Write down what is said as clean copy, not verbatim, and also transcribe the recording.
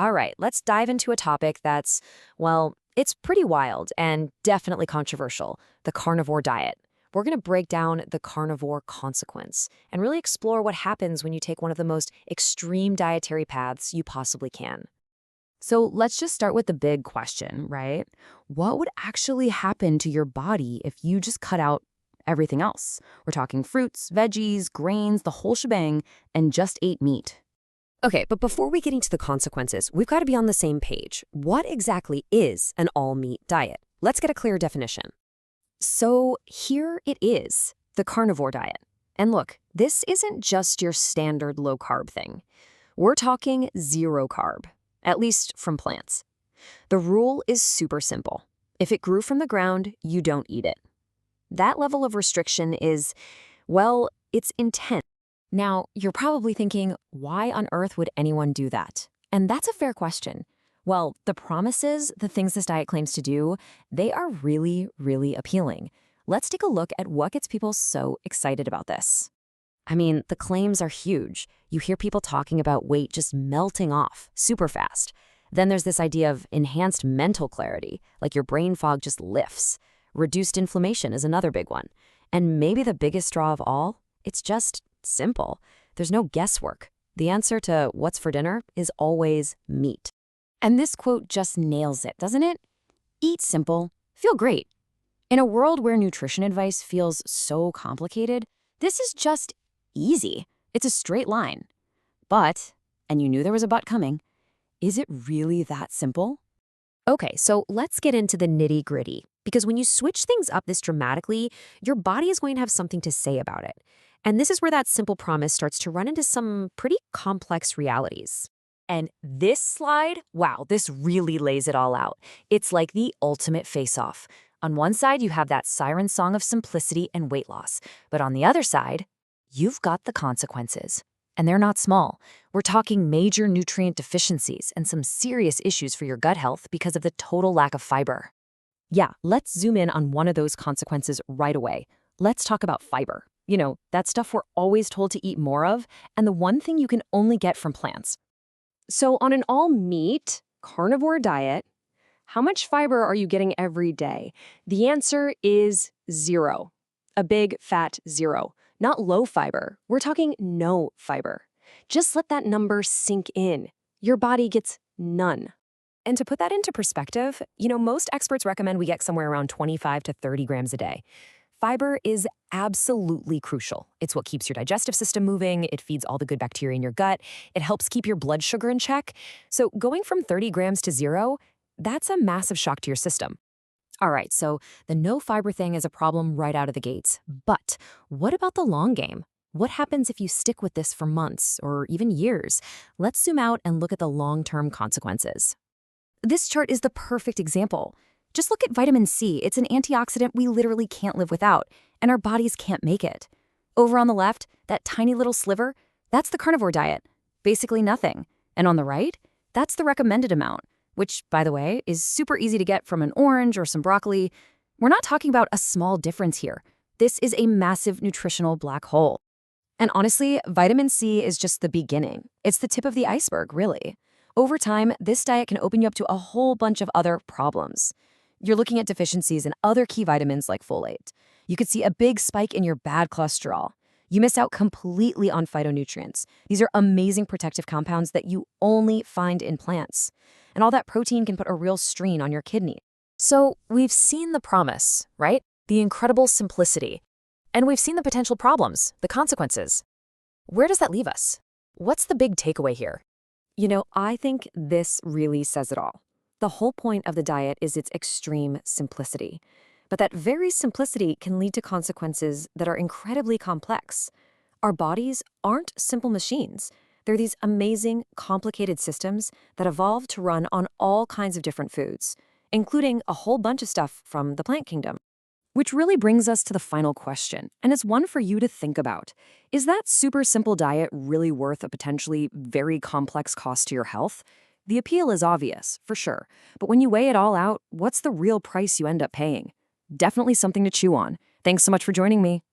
All right, let's dive into a topic that's, well, it's pretty wild and definitely controversial, the carnivore diet. We're going to break down the carnivore consequence and really explore what happens when you take one of the most extreme dietary paths you possibly can. So let's just start with the big question, right? What would actually happen to your body if you just cut out everything else? We're talking fruits, veggies, grains, the whole shebang, and just ate meat. Okay, but before we get into the consequences, we've got to be on the same page. What exactly is an all-meat diet? Let's get a clear definition. So here it is, the carnivore diet. And look, this isn't just your standard low-carb thing. We're talking zero carb, at least from plants. The rule is super simple. If it grew from the ground, you don't eat it. That level of restriction is, well, it's intense. Now, you're probably thinking, why on earth would anyone do that? And that's a fair question. Well, the promises, the things this diet claims to do, they are really, really appealing. Let's take a look at what gets people so excited about this. I mean, the claims are huge. You hear people talking about weight just melting off super fast. Then there's this idea of enhanced mental clarity, like your brain fog just lifts. Reduced inflammation is another big one. And maybe the biggest draw of all, it's just simple. There's no guesswork. The answer to what's for dinner is always meat. And this quote just nails it, doesn't it? Eat simple, feel great. In a world where nutrition advice feels so complicated, this is just easy. It's a straight line. But, and you knew there was a but coming, is it really that simple? Okay, so let's get into the nitty-gritty. Because when you switch things up this dramatically, your body is going to have something to say about it. And this is where that simple promise starts to run into some pretty complex realities. And this slide, wow, this really lays it all out. It's like the ultimate face-off. On one side, you have that siren song of simplicity and weight loss. But on the other side, you've got the consequences. And they're not small. We're talking major nutrient deficiencies and some serious issues for your gut health because of the total lack of fiber. Yeah, let's zoom in on one of those consequences right away. Let's talk about fiber. You know, that stuff we're always told to eat more of, and the one thing you can only get from plants. So on an all-meat, carnivore diet, how much fiber are you getting every day? The answer is zero. A big, fat zero. Not low fiber. We're talking no fiber. Just let that number sink in. Your body gets none. And to put that into perspective, most experts recommend we get somewhere around 25 to 30 grams a day. Fiber is absolutely crucial. It's what keeps your digestive system moving, it feeds all the good bacteria in your gut, it helps keep your blood sugar in check. So going from 30 grams to zero, that's a massive shock to your system. All right, so the no fiber thing is a problem right out of the gates. But what about the long game? What happens if you stick with this for months or even years? Let's zoom out and look at the long-term consequences. This chart is the perfect example. Just look at vitamin C. It's an antioxidant we literally can't live without, and our bodies can't make it. Over on the left, that tiny little sliver, that's the carnivore diet. Basically nothing. And on the right, that's the recommended amount, which, by the way, is super easy to get from an orange or some broccoli. We're not talking about a small difference here. This is a massive nutritional black hole. And honestly, vitamin C is just the beginning. It's the tip of the iceberg, really. Over time, this diet can open you up to a whole bunch of other problems. You're looking at deficiencies in other key vitamins like folate. You could see a big spike in your bad cholesterol. You miss out completely on phytonutrients. These are amazing protective compounds that you only find in plants. And all that protein can put a real strain on your kidney. So we've seen the promise, right? The incredible simplicity. And we've seen the potential problems, the consequences. Where does that leave us? What's the big takeaway here? I think this really says it all. The whole point of the diet is its extreme simplicity. But that very simplicity can lead to consequences that are incredibly complex. Our bodies aren't simple machines. They're these amazing, complicated systems that evolved to run on all kinds of different foods, including a whole bunch of stuff from the plant kingdom. Which really brings us to the final question, and it's one for you to think about. Is that super simple diet really worth a potentially very complex cost to your health? The appeal is obvious, for sure, but when you weigh it all out, what's the real price you end up paying? Definitely something to chew on. Thanks so much for joining me.